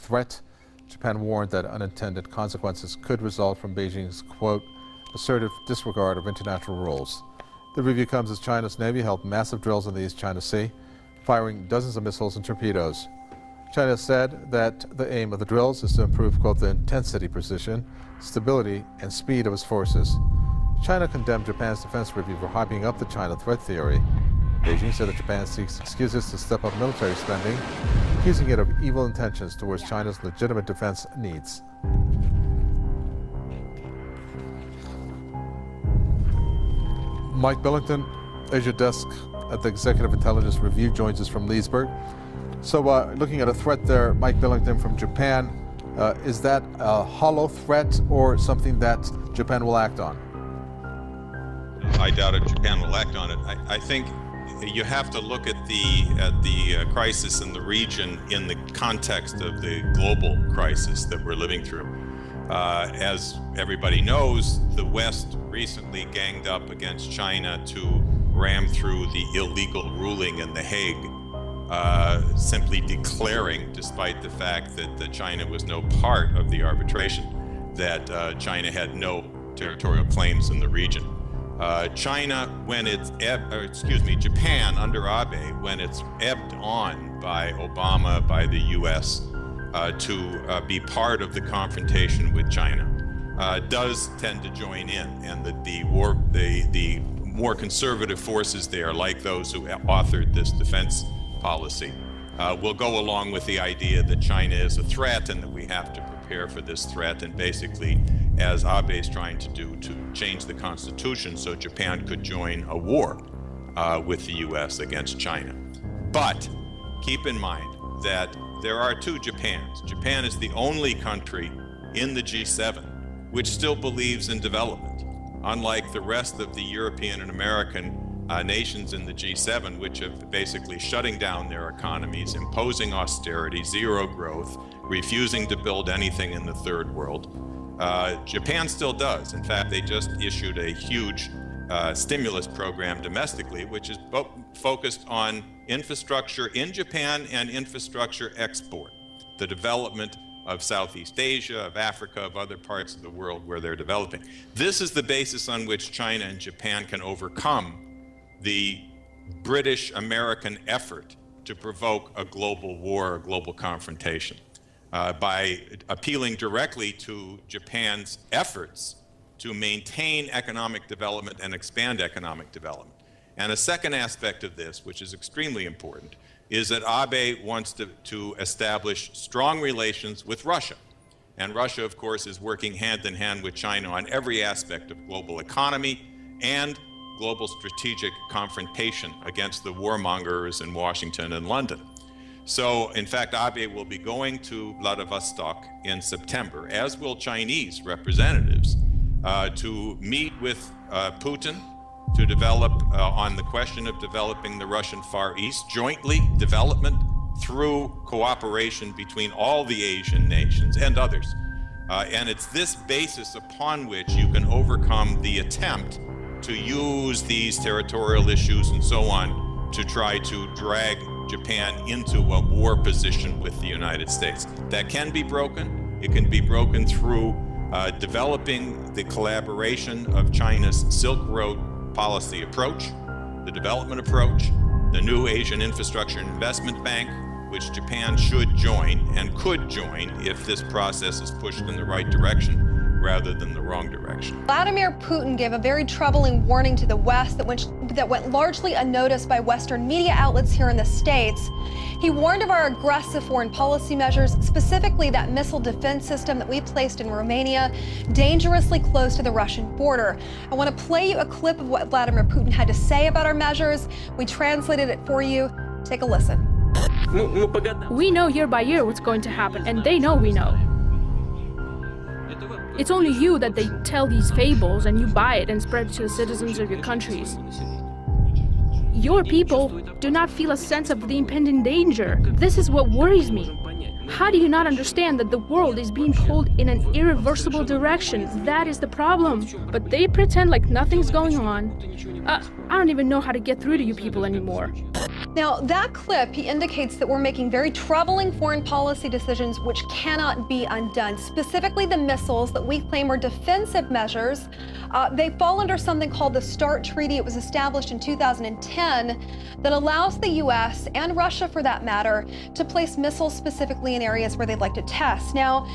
threat. Japan warned that unintended consequences could result from Beijing's, quote, assertive disregard of international rules. The review comes as China's Navy held massive drills in the East China Sea, firing dozens of missiles and torpedoes. China said that the aim of the drills is to improve, quote, the intensity, precision, stability, and speed of its forces. China condemned Japan's defense review for hyping up the China threat theory. Beijing said that Japan seeks excuses to step up military spending, accusing it of evil intentions towards China's legitimate defense needs. Mike Billington, Asia Desk at the Executive Intelligence Review, joins us from Leesburg. So looking at a threat there, Mike Billington from Japan, is that a hollow threat or something that Japan will act on? I doubt if Japan will act on it. I think you have to look at the crisis in the region in the context of the global crisis that we're living through. As everybody knows, the West recently ganged up against China to ram through the illegal ruling in The Hague, simply declaring, despite the fact that China was no part of the arbitration, that China had no territorial claims in the region. China, when it's Japan under Abe, when it's ebbed on by Obama, by the U.S. To be part of the confrontation with China, does tend to join in, and the more conservative forces there, like those who authored this defense policy, will go along with the idea that China is a threat and that we have to prepare for this threat, and basically, as Abe is trying to do, to change the constitution so Japan could join a war with the U.S. against China. But keep in mind that there are two Japans. Japan is the only country in the G7 which still believes in development, unlike the rest of the European and American nations in the G7, which have basically shutting down their economies, imposing austerity, zero growth, refusing to build anything in the third world. Japan still does. In fact, they just issued a huge stimulus program domestically, which is focused on infrastructure in Japan and infrastructure export, the development of Southeast Asia, of Africa, of other parts of the world where they're developing. This is the basis on which China and Japan can overcome the British-American effort to provoke a global war, a global confrontation, by appealing directly to Japan's efforts to maintain economic development and expand economic development. And a second aspect of this, which is extremely important, is that Abe wants to establish strong relations with Russia. And Russia, of course, is working hand in hand with China on every aspect of global economy and global strategic confrontation against the warmongers in Washington and London. So, in fact, Abe will be going to Vladivostok in September, as will Chinese representatives, to meet with Putin to develop on the question of developing the Russian Far East, jointly development through cooperation between all the Asian nations and others. And it's this basis upon which you can overcome the attempt to use these territorial issues and so on to try to drag Japan into a war position with the United States. That can be broken. It can be broken through developing the collaboration of China's Silk Road policy approach, the development approach, the new Asian Infrastructure and Investment Bank, which Japan should join and could join if this process is pushed in the right direction rather than the wrong direction. Vladimir Putin gave a very troubling warning to the West that went largely unnoticed by Western media outlets here in the States. He warned of our aggressive foreign policy measures, specifically that missile defense system that we placed in Romania, dangerously close to the Russian border. I want to play you a clip of what Vladimir Putin had to say about our measures. We translated it for you. Take a listen. We know year by year what's going to happen, and they know we know. It's only you that they tell these fables and you buy it and spread it to the citizens of your countries. Your people do not feel a sense of the impending danger. This is what worries me. How do you not understand that the world is being pulled in an irreversible direction? That is the problem. But they pretend like nothing's going on. I don't even know how to get through to you people anymore. Now, that clip, he indicates that we're making very troubling foreign policy decisions which cannot be undone. Specifically, the missiles that we claim are defensive measures. They fall under something called the START Treaty. It was established in 2010 that allows the U.S. and Russia, for that matter, to place missiles specifically in areas where they'd like to test. Now,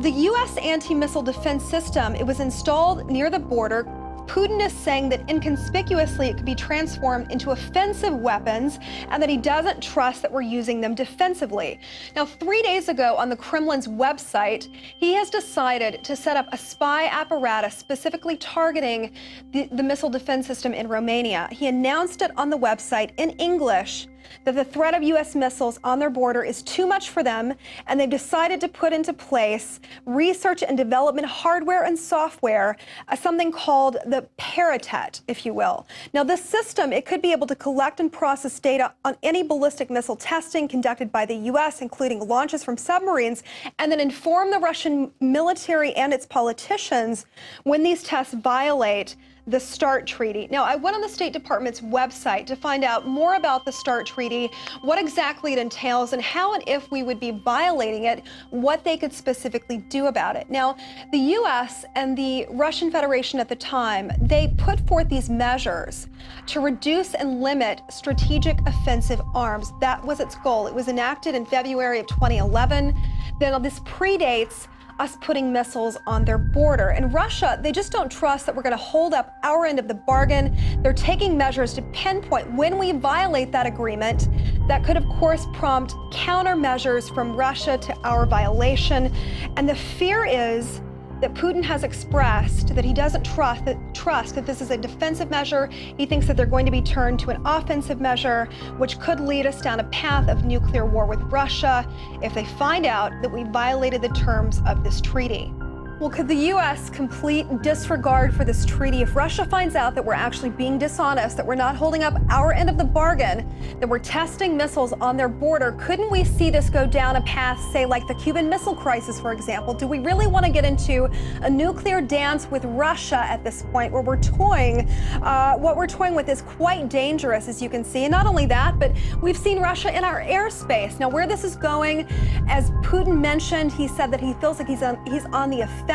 the U.S. anti-missile defense system, it was installed near the border. Putin is saying that inconspicuously it could be transformed into offensive weapons and that he doesn't trust that we're using them defensively. Now, 3 days ago on the Kremlin's website, he has decided to set up a spy apparatus specifically targeting the missile defense system in Romania. He announced it on the website in English that the threat of U.S. missiles on their border is too much for them, and they've decided to put into place research and development hardware and software, something called the Paracet, if you will. Now, this system, it could be able to collect and process data on any ballistic missile testing conducted by the U.S., including launches from submarines, and then inform the Russian military and its politicians when these tests violate the START Treaty. Now, I went on the State Department's website to find out more about the START Treaty, what exactly it entails, and how and if we would be violating it, what they could specifically do about it. Now, the U.S. and the Russian Federation at the time, they put forth these measures to reduce and limit strategic offensive arms. That was its goal. It was enacted in February of 2011. Then this predates us putting missiles on their border. And Russia, they just don't trust that we're going to hold up our end of the bargain. They're taking measures to pinpoint when we violate that agreement. That could, of course, prompt countermeasures from Russia to our violation. And the fear is that Putin has expressed that he doesn't trust that this is a defensive measure. He thinks that they're going to be turned to an offensive measure, which could lead us down a path of nuclear war with Russia if they find out that we violated the terms of this treaty. Well, could the U.S. complete disregard for this treaty if Russia finds out that we're actually being dishonest, that we're not holding up our end of the bargain, that we're testing missiles on their border? Couldn't we see this go down a path, say, like the Cuban Missile Crisis, for example? Do we really want to get into a nuclear dance with Russia at this point where we're toying? What we're toying with is quite dangerous, as you can see. And not only that, but we've seen Russia in our airspace. Now, where this is going, as Putin mentioned, he said that he feels like he's on the offensive,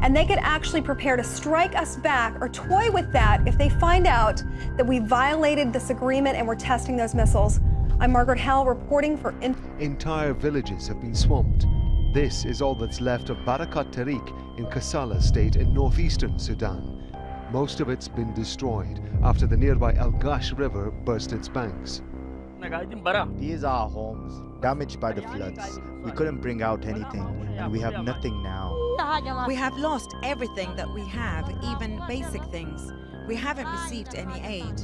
and they could actually prepare to strike us back or toy with that if they find out that we violated this agreement and we're testing those missiles. I'm Margaret Howell reporting for... Entire villages have been swamped. This is all that's left of Barakat Tariq in Kassala state in northeastern Sudan. Most of it's been destroyed after the nearby El Gash River burst its banks. These are our homes, damaged by the floods. We couldn't bring out anything, and we have nothing now. We have lost everything that we have, even basic things. We haven't received any aid.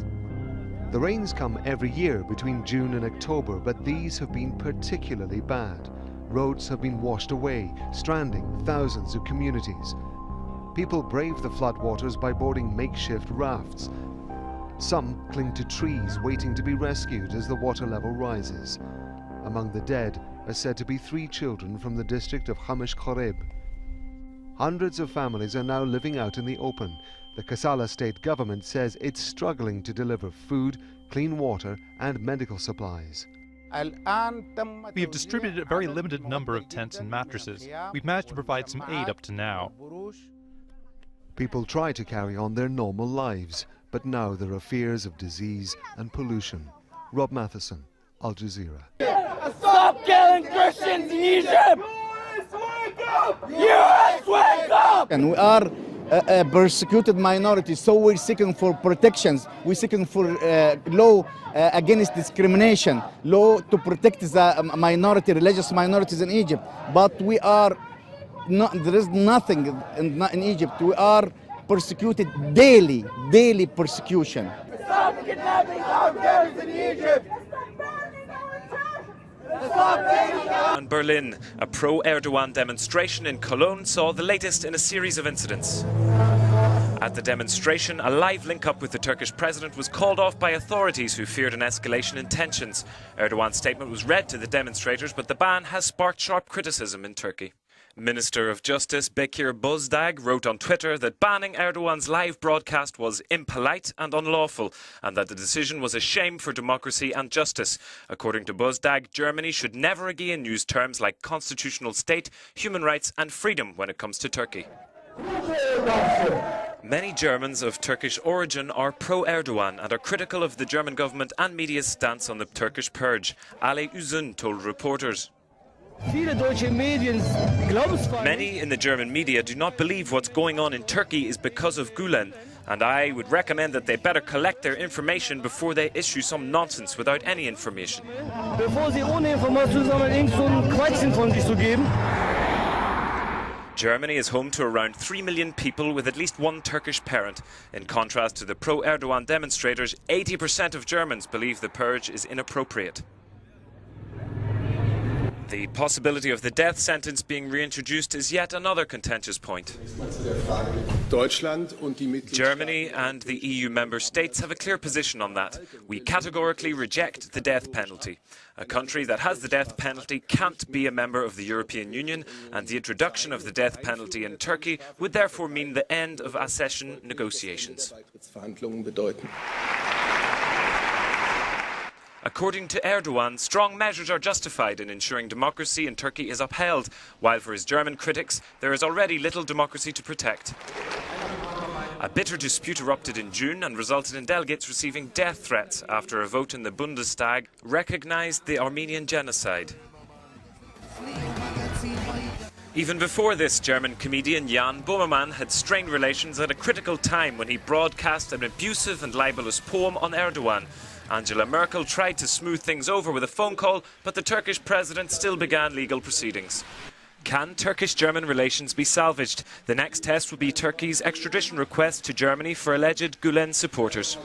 The rains come every year between June and October, but these have been particularly bad. Roads have been washed away, stranding thousands of communities. People brave the floodwaters by boarding makeshift rafts. Some cling to trees, waiting to be rescued as the water level rises. Among the dead are said to be 3 children from the district of Hamish Khoreb. Hundreds of families are now living out in the open. The Kassala state government says it's struggling to deliver food, clean water and medical supplies. We have distributed a very limited number of tents and mattresses. We've managed to provide some aid up to now. People try to carry on their normal lives, but now there are fears of disease and pollution. Rob Matheson, Al Jazeera. Stop killing Christians in Egypt! US, wake up! US, wake up! And we are a persecuted minority, so we're seeking for protections. We're seeking for law against discrimination, law to protect the minority, religious minorities in Egypt. But we are not, there is nothing in Egypt. We are persecuted daily persecution. Stop kidnapping our girls in Egypt! In Berlin, a pro-Erdogan demonstration in Cologne saw the latest in a series of incidents. At the demonstration, a live link-up with the Turkish president was called off by authorities who feared an escalation in tensions. Erdogan's statement was read to the demonstrators, but the ban has sparked sharp criticism in Turkey. Minister of Justice Bekir Bozdag wrote on Twitter that banning Erdogan's live broadcast was impolite and unlawful, and that the decision was a shame for democracy and justice. According to Bozdag, Germany should never again use terms like constitutional state, human rights and freedom when it comes to Turkey. Many Germans of Turkish origin are pro-Erdogan and are critical of the German government and media's stance on the Turkish purge. Ali Üzün told reporters. Many in the German media do not believe what's going on in Turkey is because of Gülen, and I would recommend that they better collect their information before they issue some nonsense without any information. Germany is home to around 3 million people with at least one Turkish parent. In contrast to the pro-Erdogan demonstrators, 80% of Germans believe the purge is inappropriate. The possibility of the death sentence being reintroduced is yet another contentious point. Germany and the EU member states have a clear position on that. We categorically reject the death penalty. A country that has the death penalty can't be a member of the European Union, and the introduction of the death penalty in Turkey would therefore mean the end of accession negotiations. According to Erdogan, strong measures are justified in ensuring democracy in Turkey is upheld, while for his German critics, there is already little democracy to protect. A bitter dispute erupted in June and resulted in delegates receiving death threats after a vote in the Bundestag recognized the Armenian genocide. Even before this, German comedian Jan Böhmermann had strained relations at a critical time when he broadcast an abusive and libelous poem on Erdogan. Angela Merkel tried to smooth things over with a phone call, but the Turkish president still began legal proceedings. Can Turkish-German relations be salvaged? The next test will be Turkey's extradition request to Germany for alleged Gülen supporters.